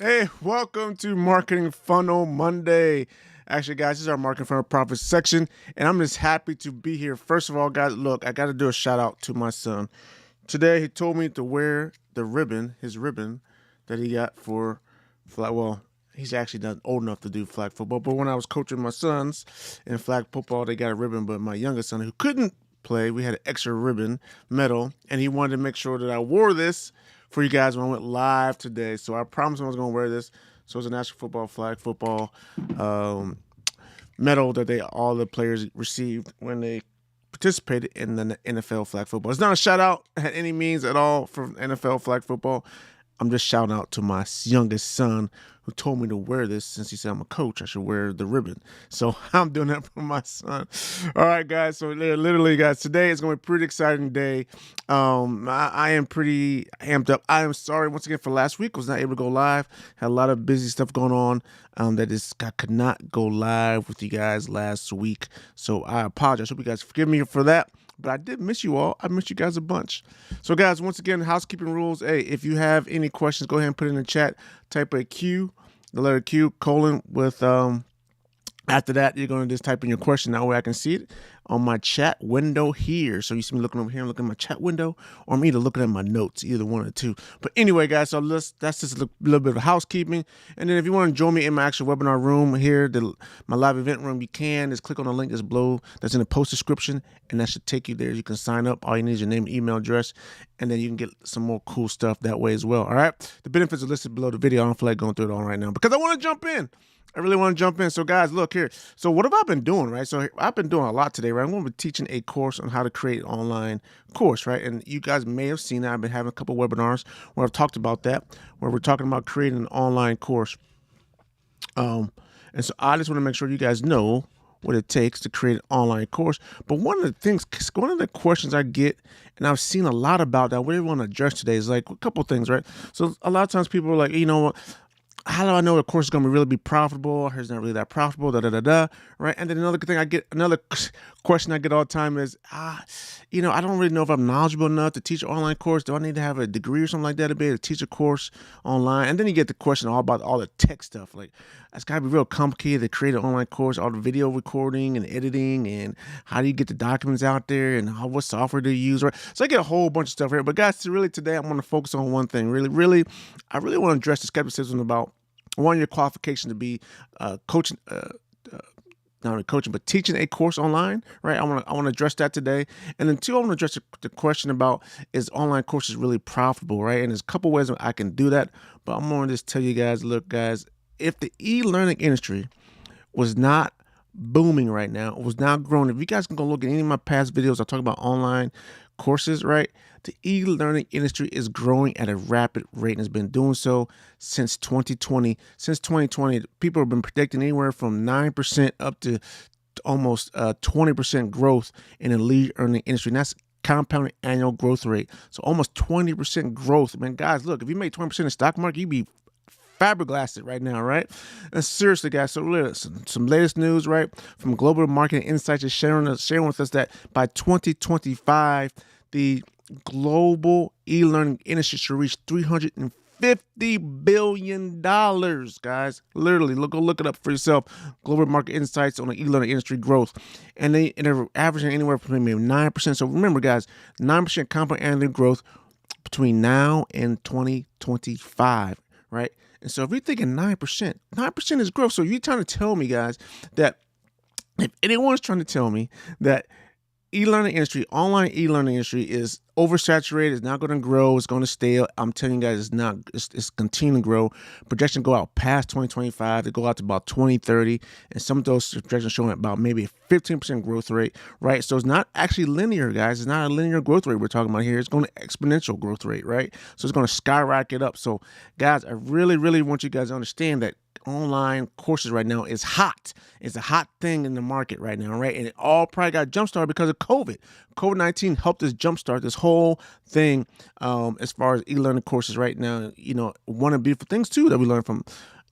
Hey, welcome to Marketing Funnel Monday. Actually, guys, this is our Marketing Funnel Profits section, and I'm just happy to be here. First of all, guys, look, I got to do a shout out to my son. Today, he told me to wear the ribbon, his ribbon that he got for flag. Well, he's actually not old enough to do flag football, but when I was coaching my sons in flag football, they got a ribbon. But my youngest son, who couldn't play, we had an extra ribbon medal, and he wanted to make sure that I wore this for you guys when I went live today. So I promised him I was going to wear this. So it's a national football flag football medal that all the players received when they participated in the NFL flag football. It's not a shout out at any means at all for NFL flag football. I'm just shouting out to my youngest son who told me to wear this. Since he said I'm a coach, I should wear the ribbon. So I'm doing that for my son. All right, guys. So literally, guys, today is going to be a pretty exciting day. I am pretty amped up. I am sorry once again for last week. I was not able to go live. Had a lot of busy stuff going on. I could not go live with you guys last week. So I apologize. Hope you guys forgive me for that. But I did miss you all. I missed you guys a bunch. So, guys, once again, housekeeping rules. Hey, if you have any questions, go ahead and put it in the chat. Type a Q, the letter Q, colon with after that, you're going to just type in your question. That way I can see it on my chat window here. So you see me looking over here and looking at my chat window, or I'm either looking at my notes, either one or two. But anyway, guys, so that's just a little bit of housekeeping. And then if you want to join me in my actual webinar room here, my live event room, you can. Just click on the link that's below, that's in the post description, and that should take you there. You can sign up. All you need is your name and email address, and then you can get some more cool stuff that way as well. All right? The benefits are listed below the video. I don't feel like going through it all right now because I want to jump in. I really want to jump in. So, guys, look here. So what have I been doing, right? So I've been doing a lot today, right? I'm going to be teaching a course on how to create an online course, right? And you guys may have seen that. I've been having a couple webinars where I've talked about that, where we're talking about creating an online course. And so I just want to make sure you guys know what it takes to create an online course. But one of the questions I get, and I've seen a lot about that, what I want to address today is like a couple of things, right? So a lot of times people are like, you know what? How do I know the course is going to really be profitable or it's not really that profitable, right? And then another question I get all the time is, I don't really know if I'm knowledgeable enough to teach an online course. Do I need to have a degree or something like that to be able to teach a course online? And then you get the question all about all the tech stuff. Like, it's got to be real complicated to create an online course, all the video recording and editing, and how do you get the documents out there, and what software do you use, right? So I get a whole bunch of stuff here. But guys, really today I'm going to focus on one thing. I really want to address the skepticism about one, your qualification to be coaching, not only coaching, but teaching a course online, right? I want to address that today. And then two, I want to address the question about, is online courses really profitable, right? And there's a couple ways I can do that, but I'm going to just tell you guys, look, guys, if the e-learning industry was not booming right now, it was not growing. If you guys can go look at any of my past videos, I talk about online courses, right? The e-learning industry is growing at a rapid rate and has been doing so since 2020. Since 2020, people have been predicting anywhere from 9% up to almost 20% growth in the e-learning industry. And that's compounding annual growth rate. So almost 20% growth. Man, guys, look, if you make 20% in the stock market, you'd be flabbergasted right now, right? And seriously, guys, so listen, some latest news, right, from Global Marketing Insights is sharing with us that by 2025, the global e-learning industry should reach $350 billion, guys. Literally, go look it up for yourself. Global Market Insights on the e-learning industry growth. And they're averaging anywhere from maybe 9%. So remember, guys, 9% compound annual growth between now and 2025, right? And so if you're thinking 9% is growth. So you're trying to tell me, guys, that if anyone's trying to tell me that online e-learning industry is oversaturated, it's not going to grow, it's going to stay, I'm telling you guys, it's not. It's continuing to grow. Projections go out past 2025, they go out to about 2030, and some of those projections showing about maybe a 15% growth rate, right? So it's not actually linear, guys. It's not a linear growth rate we're talking about here. It's going to exponential growth rate, right? So it's going to skyrocket up. So guys, I really, really want you guys to understand that online courses right now is hot. It's a hot thing in the market right now, right? And it all probably got jump-started because of COVID. COVID-19 helped us jumpstart this whole thing as far as e-learning courses right now. One of the beautiful things, too, that we learned from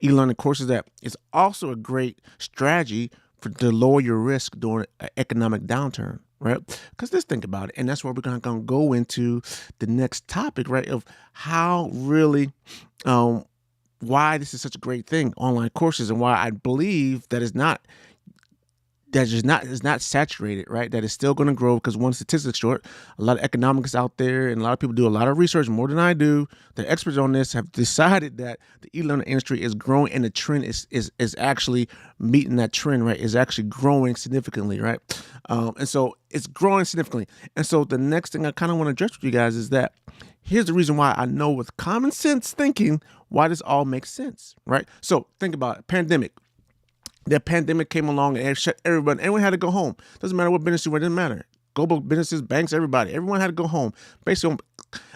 e-learning courses that it's also a great strategy to lower your risk during an economic downturn, right? Because just think about it. And that's where we're going to go into the next topic, right, of how really why this is such a great thing, online courses, and why I believe that is not saturated, right? That is still going to grow because one, statistics short, a lot of economics out there, and a lot of people do a lot of research, more than I do. The experts on this have decided that the e-learning industry is growing, and the trend is actually meeting that trend, right? Is actually growing significantly, right? And so it's growing significantly. And so the next thing I kind of want to address with you guys is that here's the reason why I know with common sense thinking why this all makes sense, right? So think about it. Pandemic. That pandemic came along and shut everyone. Everyone had to go home. Doesn't matter what business you were. It didn't matter. Global businesses, banks, everybody. Everyone had to go home. Basically,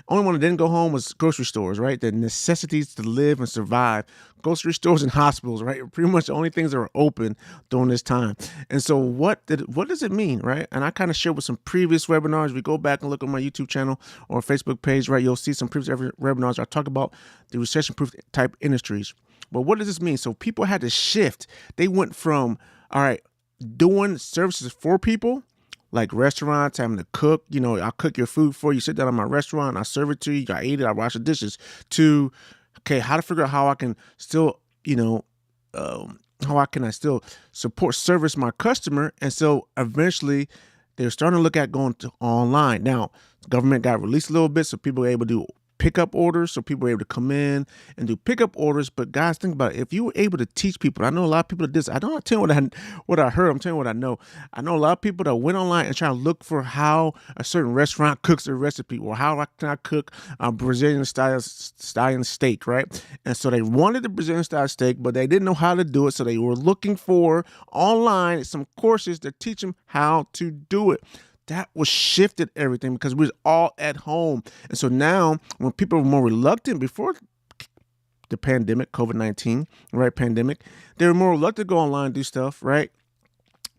only one that didn't go home was grocery stores, right? The necessities to live and survive. Grocery stores and hospitals, right? Pretty much the only things that were open during this time. And so what does it mean, right? And I kind of shared with some previous webinars. We go back and look at my YouTube channel or Facebook page, right? You'll see some previous webinars. I talk about the recession-proof type industries. But what does this mean? So people had to shift. They went from, all right, doing services for people, like restaurants, having to cook, I'll cook your food for you, sit down in my restaurant, I serve it to you, I eat it, I wash the dishes, to, okay, how to figure out how I can still, how can I still service my customer. And so eventually they're starting to look at going to online. Now, the government got released a little bit, so people were able to do pickup orders, so people were able to come in and do pickup orders. But guys, think about it. If you were able to teach people, I know a lot of people that this, I don't tell you what I heard, I'm telling you what I know. I know a lot of people that went online and try to look for how a certain restaurant cooks a recipe, or how can I cook a Brazilian style steak, right? And so they wanted the Brazilian style steak, but they didn't know how to do it. So they were looking for online some courses that teach them how to do it. That was shifted everything because we was all at home. And so now when people were more reluctant before the pandemic, COVID-19, right, pandemic, they were more reluctant to go online and do stuff, right?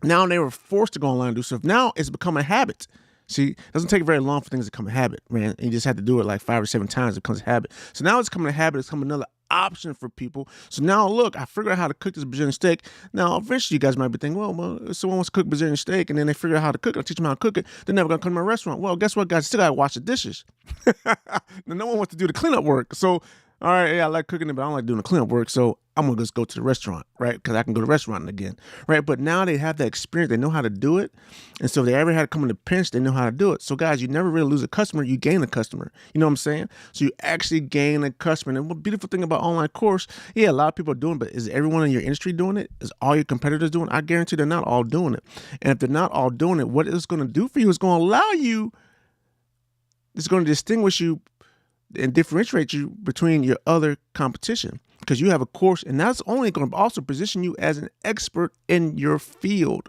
Now they were forced to go online and do stuff. Now it's become a habit. See, it doesn't take very long for things to become a habit, man. You just have to do it like 5 or 7 times. It becomes a habit. So now it's becoming a habit. It's becoming another option for people. So now, look, I figured out how to cook this Brazilian steak. Now, eventually, you guys might be thinking, well, if someone wants to cook Brazilian steak and then they figure out how to cook it, I teach them how to cook it, they're never going to come to my restaurant. Well, guess what, guys? Still got to wash the dishes. No one wants to do the cleanup work. So, all right, yeah, I like cooking it, but I don't like doing the cleanup work. So I'm going to just go to the restaurant, right? Because I can go to the restaurant again, right? But now they have that experience. They know how to do it. And so if they ever had to come in a pinch, they know how to do it. So guys, you never really lose a customer. You gain a customer. You know what I'm saying? So you actually gain a customer. And what beautiful thing about online course, yeah, a lot of people are doing it, but is everyone in your industry doing it? Is all your competitors doing it? I guarantee they're not all doing it. And if they're not all doing it, what it's going to do for you is going to allow you, it's going to distinguish you and differentiate you between your other competition, because you have a course, and that's only going to also position you as an expert in your field.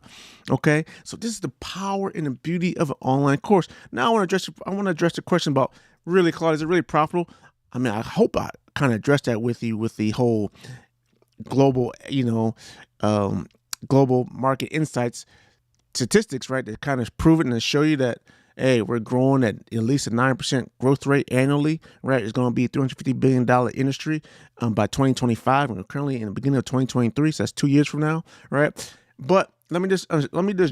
Okay, so this is the power and the beauty of an online course. Now I want to address the question about, really, Claude, is it really profitable? I mean, I hope I kind of addressed that with you with the whole global, global market insights statistics, right? That kind of prove it and show you that, hey, we're growing at least a 9% growth rate annually, right? It's going to be a $350 billion industry by 2025. We're currently in the beginning of 2023, so that's 2 years from now, right? But let me just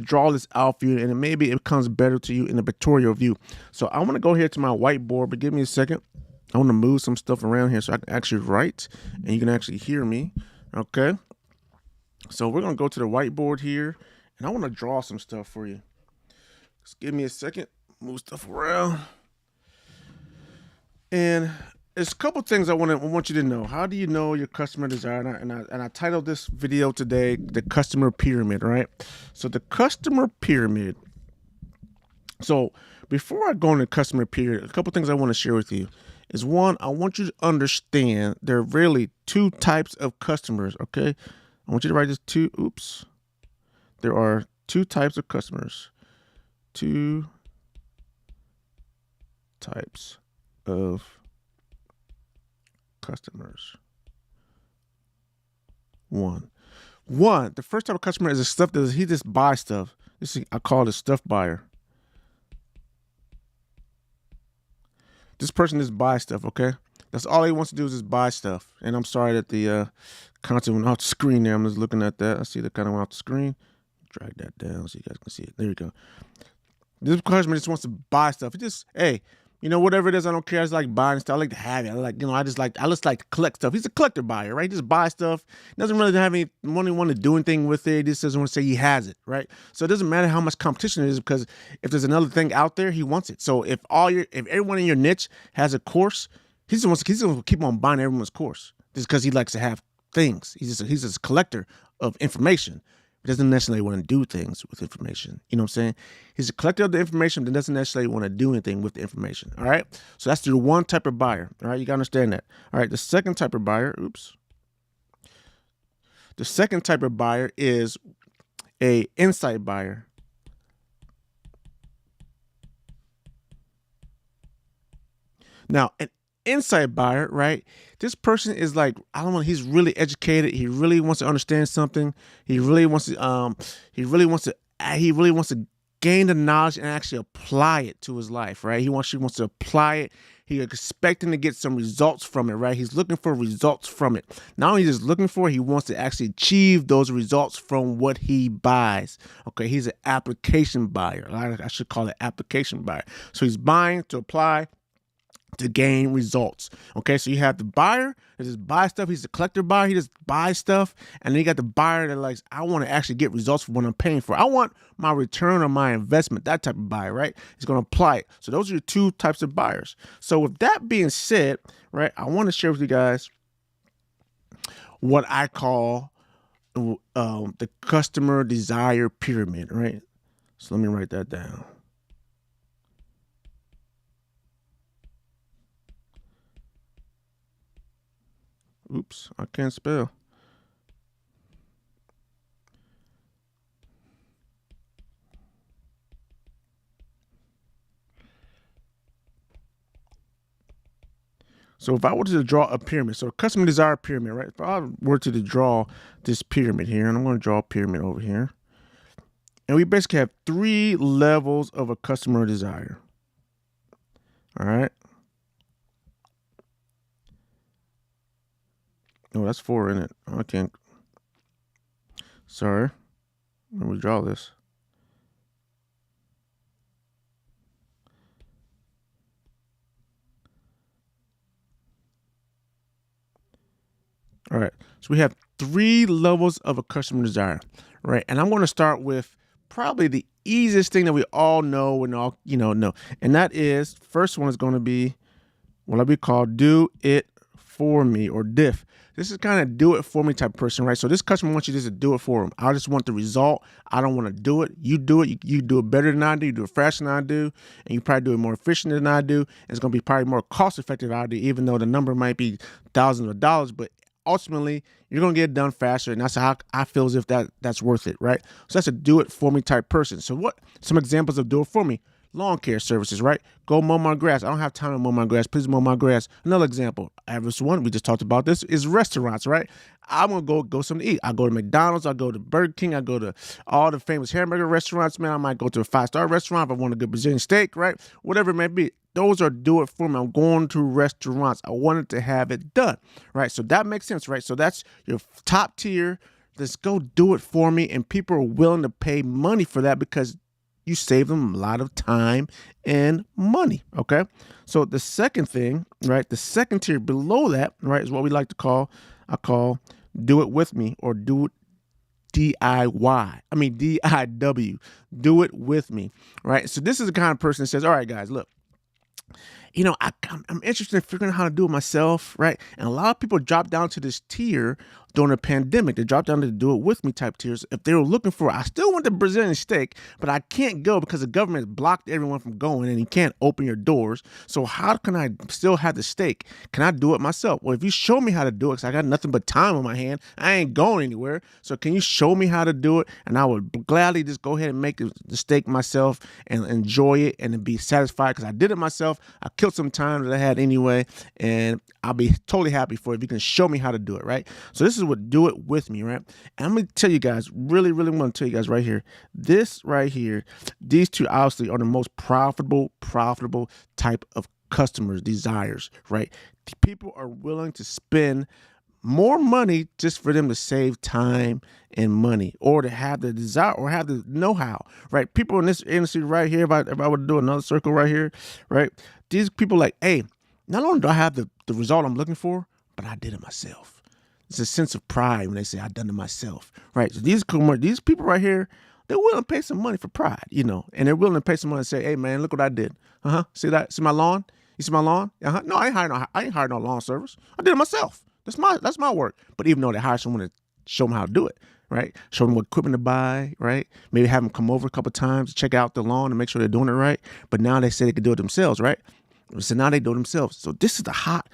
draw this out for you, and maybe it comes better to you in a pictorial view. So I want to go here to my whiteboard, but give me a second. I want to move some stuff around here so I can actually write, and you can actually hear me, okay? So we're going to go to the whiteboard here, and I want to draw some stuff for you. Just give me a second. Move stuff around. And there's a couple things I want you to know. How do you know your customer desire? And I titled this video today, The Customer Pyramid, right? So the customer pyramid. So before I go into the customer pyramid, a couple things I want to share with you is, one, I want you to understand there are really 2 types of customers, okay? I want you to write this there are 2 types of customers. 2 types of customers. One, the first type of customer is he just buys stuff. I call it a stuff buyer. This person just buys stuff, okay? That's all he wants to do is just buy stuff. And I'm sorry that the content went off the screen there. I'm just looking at that. I see that kind of went off the screen. Drag that down so you guys can see it. There you go. This customer just wants to buy stuff. He just, hey, Whatever it is, I don't care. I just like buying stuff. I like to have it. I just like to collect stuff. He's a collector buyer, right? Just buy stuff. Doesn't really have any money, want to do anything with it. He just doesn't want to say he has it, right? So it doesn't matter how much competition it is, because if there's another thing out there, he wants it. So if everyone in your niche has a course, he's going to keep on buying everyone's course just because he likes to have things. He's just a collector of information. He doesn't necessarily want to do things with information. You know what I'm saying? He's a collector of the information, but doesn't necessarily want to do anything with the information. All right. So that's the one type of buyer. All right. You got to understand that. All right. The second type of buyer, The second type of buyer is a insight buyer. Now, an insight buyer, right? This person is like, he's really educated. He really wants to understand something. He really wants to gain the knowledge and actually apply it to his life, right? She wants to apply it. He's expecting to get some results from it, right? He's looking for results from it. Not only just looking for it, he wants to actually achieve those results from what he buys. Okay, he's an application buyer. I should call it application buyer. So he's buying to apply to gain results. Okay, so you have the buyer that just buys stuff. He's a collector buyer. He just buys stuff. And then you got the buyer that likes, I want to actually get results from what I'm paying for. I want my return on my investment. That type of buyer, right? He's going to apply it. So those are the two types of buyers. So with that being said, right, I want to share with you guys what I call the customer desire pyramid, right? So let me write that down. Oops, I can't spell. So if I were to draw a pyramid, so a customer desire pyramid, right? If I were to draw this pyramid here, and I'm going to draw a pyramid over here, and we basically have 3 levels of a customer desire. All right. Oh, that's 4 in it. I can't. Sorry. Let me draw this. All right. So we have 3 levels of a customer desire, right? And I'm going to start with probably the easiest thing that we all know and all, know. And that is, first one is going to be what we call do it for me, or DIF. This is kind of do it for me type of person, right? So this customer wants you just to do it for him. I just want the result. I don't want to do it. You do it. You do it better than I do. You do it faster than I do. And you probably do it more efficient than I do. And it's going to be probably more cost effective than I do, even though the number might be thousands of dollars. But ultimately, you're going to get it done faster. And that's how I feel as if that's worth it, right? So that's a do it for me type person. So what some examples of do it for me? Lawn care services, right? Go mow my grass. I don't have time to mow my grass. Please mow my grass. Another example, average one, we just talked about this, is restaurants, right? I'm going to go something to eat. I go to McDonald's. I go to Burger King. I go to all the famous hamburger restaurants, man. I might go to a 5-star restaurant if I want a good Brazilian steak, right? Whatever it may be. Those are do it for me. I'm going to restaurants. I wanted to have it done, right? So that makes sense, right? So that's your top tier. Let's go do it for me. And people are willing to pay money for that because you save them a lot of time and money, okay? So the second thing, right, the second tier below that, right, is what we like to call, I call do it with me, or do it DIY. DIW, do it with me, right? So this is the kind of person that says, all right, guys, look, I'm interested in figuring out how to do it myself, right? And a lot of people drop down to this tier during the pandemic. They dropped down to do it with me type tiers. If they were looking for, I still want the Brazilian steak, but I can't go because the government has blocked everyone from going and you can't open your doors. So how can I still have the steak? Can I do it myself? Well, if you show me how to do it, because I got nothing but time on my hand, I ain't going anywhere. So can you show me how to do it? And I would gladly just go ahead and make the steak myself and enjoy it and be satisfied because I did it myself. I killed some time that I had anyway, and I'll be totally happy for it if you can show me how to do it, right? So this is what do it with me, right? And I'm going to tell you guys, really want to tell you guys right here, this right here, these two obviously are the most profitable type of customers' desires, right? People are willing to spend more money just for them to save time and money, or to have the desire or have the know-how, right? People in this industry right here, if I were to do another circle right here, right? These people like, hey, not only do I have the result I'm looking for, but I did it myself. It's a sense of pride when they say I done it myself, right? So these people right here, they're willing to pay some money for pride, and they're willing to pay some money and say, hey man, look what I did. See that? See my lawn? You see my lawn? No, I ain't hired no lawn service. I did it myself. That's my work. But even though they hire someone to show them how to do it, right? Show them what equipment to buy, right? Maybe have them come over a couple of times to check out the lawn and make sure they're doing it right. But now they say they can do it themselves, right? So now they do it themselves. So this is the hot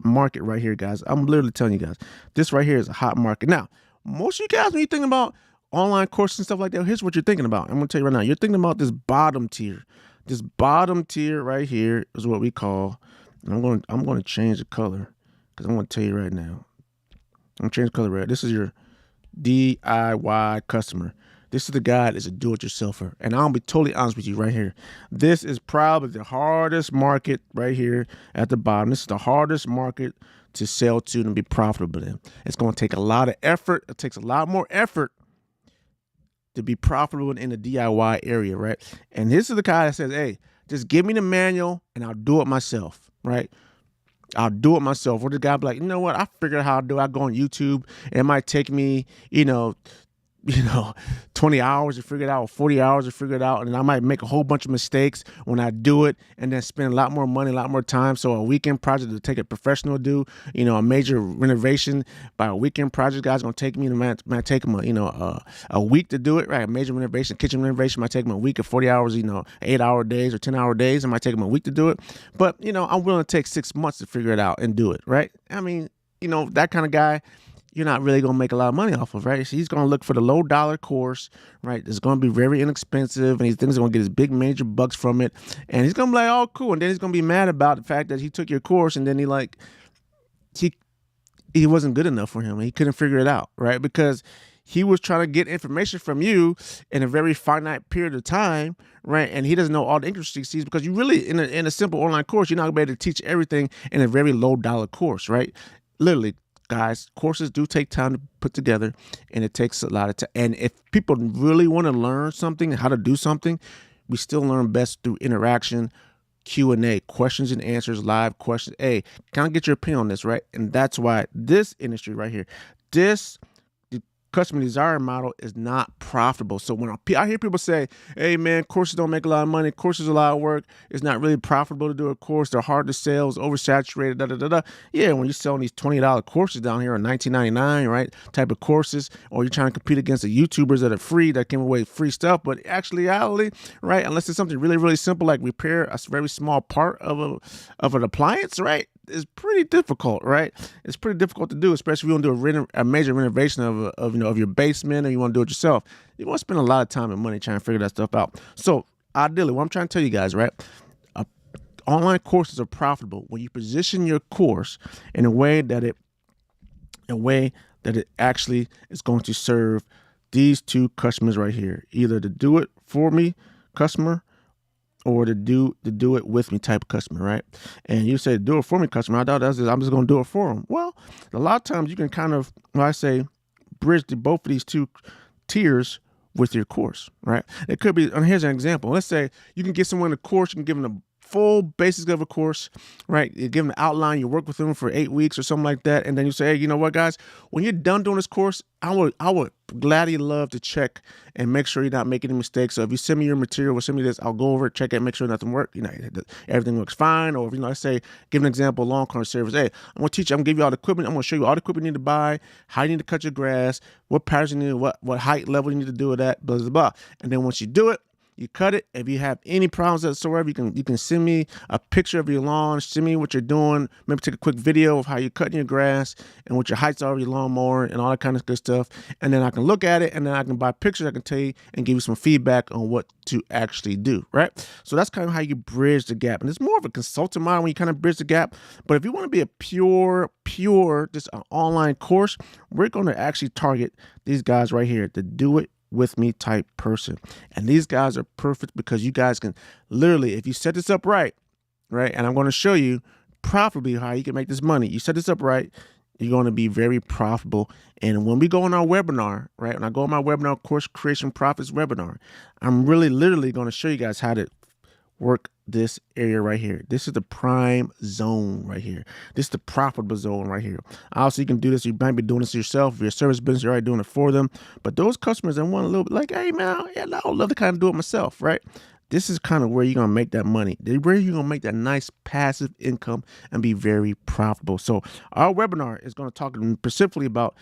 market right here, guys. I'm literally telling you guys, this right here is a hot market. Now, most of you guys, when you think about online courses and stuff like that, here's what you're thinking about. I'm going to tell you right now. You're thinking about this bottom tier. This bottom tier right here is what we call, and I'm going to change the color because I'm going to tell you right now. I'm going to change the color red. This is your DIY customer. This is the guy that's a do-it-yourselfer. And I'll be totally honest with you right here. This is probably the hardest market right here at the bottom. This is the hardest market to sell to and be profitable in. It's going to take a lot of effort. It takes a lot more effort to be profitable in the DIY area, right? And this is the guy that says, hey, just give me the manual and I'll do it myself, right? I'll do it myself. Or the guy be like, you know what? I figured out how to do it. I go on YouTube. And it might take me, 20 hours to figure it out, 40 hours to figure it out. And I might make a whole bunch of mistakes when I do it and then spend a lot more money, a lot more time. So a weekend project to take a professional to do, a major renovation by a weekend project, guys, going to take me, might take them, a week to do it, right? A major renovation, kitchen renovation might take them a week of 40 hours, 8-hour days or 10-hour days. It might take them a week to do it. But, I'm willing to take 6 months to figure it out and do it, right? I mean, that kind of guy, you're not really going to make a lot of money off of, right? So he's going to look for the low dollar course, right? It's going to be very inexpensive, and he thinks he's going to get his big major bucks from it. And he's going to be like, oh, cool. And then he's going to be mad about the fact that he took your course and then he wasn't good enough for him. And he couldn't figure it out, right? Because he was trying to get information from you in a very finite period of time, right? And he doesn't know all the intricacies because you really, in a simple online course, you're not going to be able to teach everything in a very low dollar course, right? Literally. Guys, courses do take time to put together, and it takes a lot of time. And if people really want to learn something, how to do something, we still learn best through interaction, Q&A, questions and answers, live questions. Hey, can I get your opinion on this, right? And that's why this industry right here, the customer desire model is not profitable. So when I hear people say, hey man, courses don't make a lot of money, courses are a lot of work, it's not really profitable to do a course, they're hard to sell, it's oversaturated, Yeah, when you're selling these $20 courses down here or $19.99, right, type of courses, or you're trying to compete against the YouTubers that are free, that give away free stuff, but actually, right, unless it's something really, really simple like repair a very small part of an appliance, right, is pretty difficult, right? It's pretty difficult to do, especially if you want to do a major renovation of your basement, or you want to do it yourself. You want to spend a lot of time and money trying to figure that stuff out. So ideally, what I'm trying to tell you guys, right? Online courses are profitable when you position your course in a way that it actually is going to serve these two customers right here, either to do it for me customer or to do it with me type of customer, right? And you say, do it for me customer. I thought I'm just going to do it for them. Well, a lot of times you can kind of, bridge both of these two tiers with your course, right? It could be, and here's an example. Let's say you can get someone a course, you can give them the full basics of a course, right? You give them the outline, you work with them for 8 weeks or something like that. And then you say, hey, you know what, guys, when you're done doing this course, I would gladly love to check and make sure you're not making any mistakes. So if you send me your material or send me this, I'll go over it, check it, make sure nothing works, everything works fine. Or if, I say, give an example, long-term service. Hey, I'm going to teach you, I'm going to give you all the equipment. I'm going to show you all the equipment you need to buy, how you need to cut your grass, what patterns you need, what height level you need to do it at, blah, blah, blah. And then once you do it, you cut it. If you have any problems whatsoever, you can send me a picture of your lawn, send me what you're doing, maybe take a quick video of how you're cutting your grass and what your heights are of your lawnmower and all that kind of good stuff. And then I can look at it, and then I can buy pictures. I can tell you and give you some feedback on what to actually do, right? So that's kind of how you bridge the gap. And it's more of a consulting model when you kind of bridge the gap. But if you want to be a pure, just an online course, we're going to actually target these guys right here to do it with me type person. And these guys are perfect because you guys can literally, if you set this up right, and I'm going to show you profitably how you can make this money. You set this up right, You're going to be very profitable. And when we go on our webinar, right, when I go on my webinar, Course Creation Profits webinar, I'm really literally going to show you guys how to work this area right here. This is the prime zone right here. This is the profitable zone right here. Obviously, you can do this. You might be doing this yourself. If you're a service business, you're already doing it for them. But those customers that want a little bit like, hey, man, I would love to kind of do it myself, right? This is kind of where you're going to make that money, where you're going to make that nice passive income and be very profitable. So our webinar is going to talk specifically about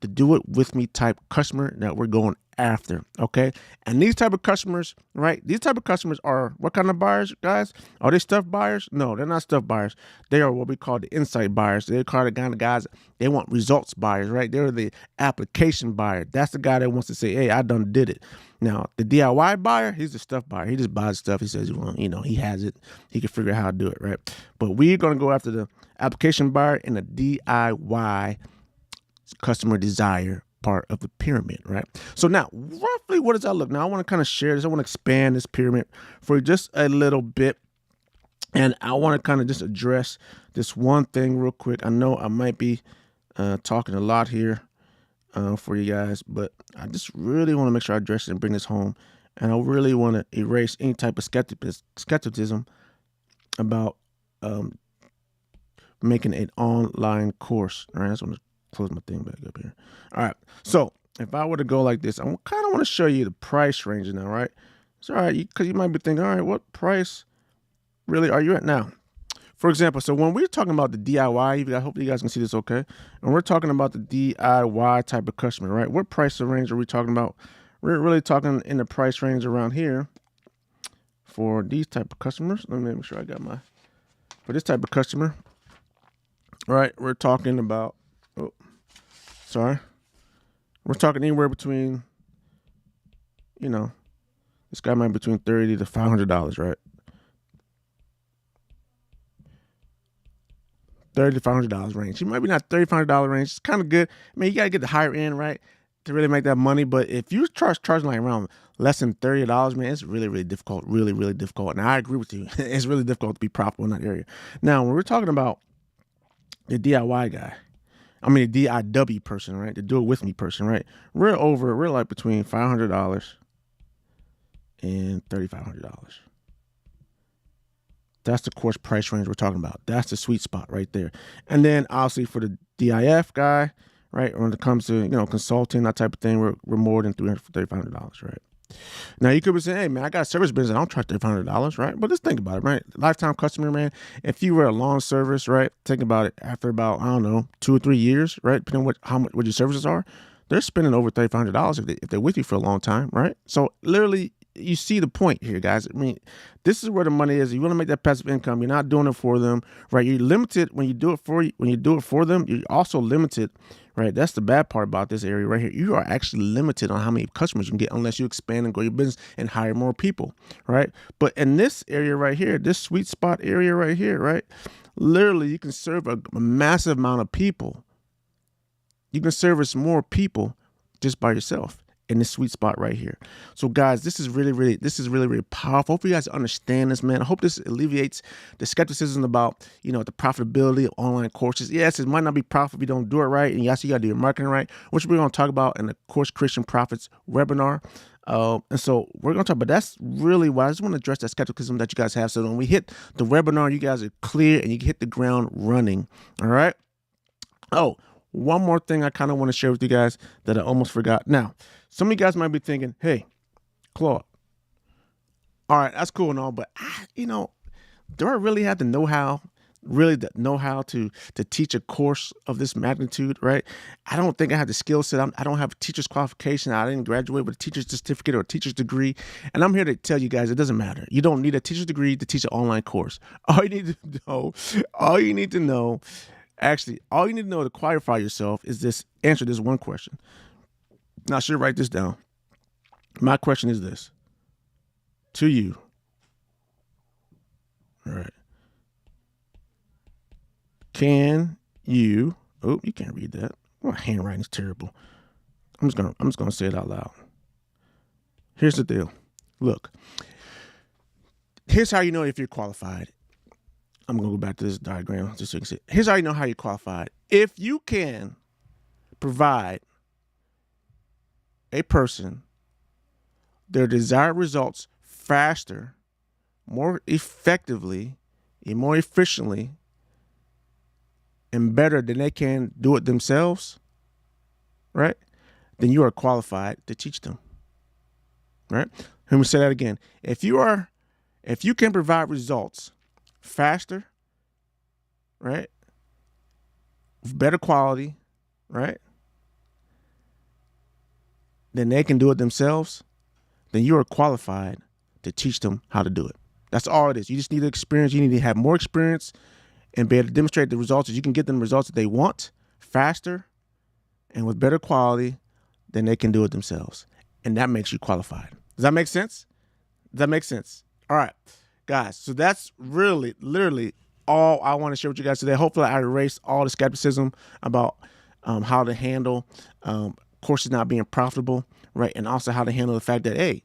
the do it with me type customer that we're going after. Okay. And these type of customers, right? These type of customers are what kind of buyers, guys? Are they stuff buyers? No, they're not stuff buyers. They are what we call the insight buyers. They're kind of the kind of guys, they want results buyers, right? They're the application buyer. That's the guy that wants to say, hey, I done did it. Now, the DIY buyer, he's the stuff buyer. He just buys stuff. He says, well, you know, he has it. He can figure out how to do it, right? But we're going to go after the application buyer and the DIY customer desire part of the pyramid, right? So now, roughly, what does that look? Now, I want to kind of share this. I want to expand this pyramid for just a little bit. And I want to kind of just address this one thing real quick. I know I might be talking a lot here for you guys, but I just really want to make sure I address it and bring this home. And I really want to erase any type of skepticism about making an online course. All right, I just want to close my thing back up here. All right, so if I were to go like this, I kind of want to show you the price range now, right? It's all right, because you might be thinking, all right, what price really are you at now? For example, so when we're talking about the DIY, I hope you guys can see this okay, and we're talking about the DIY type of customer, right? What price range are we talking about? We're really talking in the price range around here for these type of customers. Let me make sure I got for this type of customer, right? We're talking about, we're talking anywhere between, you know, this guy might be between $30 to $500, right? $30 to $500 range. He might be not $35 range. It's kind of good. I mean, you gotta get the higher end, right, to really make that money. But if you charging like around less than $30, man, it's really, really difficult. Really, really difficult. And I agree with you. It's really difficult to be profitable in that area. Now, when we're talking about the DIY guy, I mean the DIW person, right? The do it with me person, right? We're like between $500 and $3,500. That's the course price range we're talking about. That's the sweet spot right there. And then obviously for the DIF guy, right, when it comes to, you know, consulting, that type of thing, we're more than $300 for $3,500, right? Now you could be saying, hey man, I got a service business, I don't charge $3,500, right? But let's think about it, right? Lifetime customer, man. If you were a long service, right? Think about it. After about, I don't know, 2 or 3 years, right? Depending on what your services are, they're spending over $3,500 if they're with you for a long time, right? So literally, you see the point here, guys. I mean, this is where the money is. You want to make that passive income. You're not doing it for them, right? You're limited when you do it for them. You're also limited, right? That's the bad part about this area right here. You are actually limited on how many customers you can get unless you expand and grow your business and hire more people, right? But in this area right here, this sweet spot area right here, right? Literally, you can serve a massive amount of people. You can service more people just by yourself in this sweet spot right here. So guys, this is really, really powerful. Hopefully you guys understand this, man. I hope this alleviates the skepticism about, you know, the profitability of online courses. Yes, it might not be profitable if you don't do it right. And yes, you got to do your marketing right, which we're going to talk about in the Course Creation Profits webinar. And so we're going to talk about, that's really why I just want to address that skepticism that you guys have. So when we hit the webinar, you guys are clear and you can hit the ground running. All right. Oh, one more thing I kind of want to share with you guys that I almost forgot. Now, some of you guys might be thinking, hey, Claude, all right, that's cool and all, but you know, do I really have the know-how, to teach a course of this magnitude, right? I don't think I have the skill set. I don't have a teacher's qualification. I didn't graduate with a teacher's certificate or a teacher's degree. And I'm here to tell you guys, it doesn't matter. You don't need a teacher's degree to teach an online course. All you need to know to qualify yourself is answer this one question. Now, I should write this down. My question is this to you. All right. Can you, you can't read that. My handwriting's terrible. I'm just gonna say it out loud. Here's the deal. Look, here's how you know if you're qualified. I'm gonna go back to this diagram just so you can see. Here's how you know how you're qualified. If you can provide a person their desired results faster, more effectively, and more efficiently, and better than they can do it themselves, right? Then you are qualified to teach them, right? Let me say that again. If you can provide results faster, right, with better quality, right, then they can do it themselves, then you are qualified to teach them how to do it. That's all it is. You just need experience. You need to have more experience and be able to demonstrate the results. You can get them results that they want faster and with better quality than they can do it themselves. And that makes you qualified. Does that make sense? Does that make sense? All right, guys. So that's really, literally all I want to share with you guys today. Hopefully I erased all the skepticism about how to handle courses not being profitable, right? And also how to handle the fact that, hey,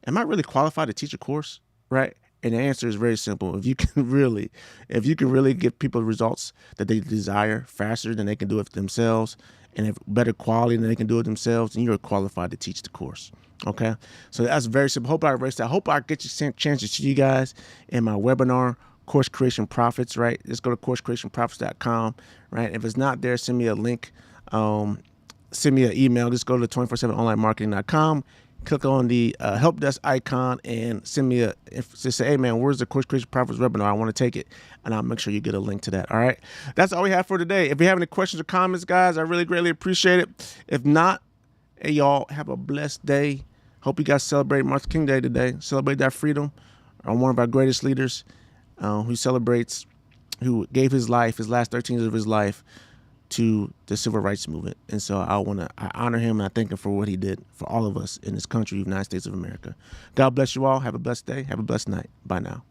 am I really qualified to teach a course, right? And the answer is very simple. If you can really get people results that they desire faster than they can do it themselves, and have better quality than they can do it themselves, then you're qualified to teach the course. Okay, so that's very simple. Hope I erased that. Hope I get you chances to you guys in my webinar, Course Creation Profits. Right, just go to coursecreationprofits.com. Right, if it's not there, send me a link. Send me an email. Just go to 247onlinemarketing.com. Click on the help desk icon and send me just say, hey man, where's the Course Creation Profits webinar? I want to take it, and I'll make sure you get a link to that. All right, that's all we have for today. If you have any questions or comments, guys, I really greatly appreciate it. If not, hey y'all, have a blessed day. Hope you guys celebrate Martin King Day today. Celebrate that freedom. One of our greatest leaders who gave his life, his last 13 years of his life, to the civil rights movement. And so I honor him, and I thank him for what he did for all of us in this country, United States of America. God bless you all. Have a blessed day. Have a blessed night. Bye now.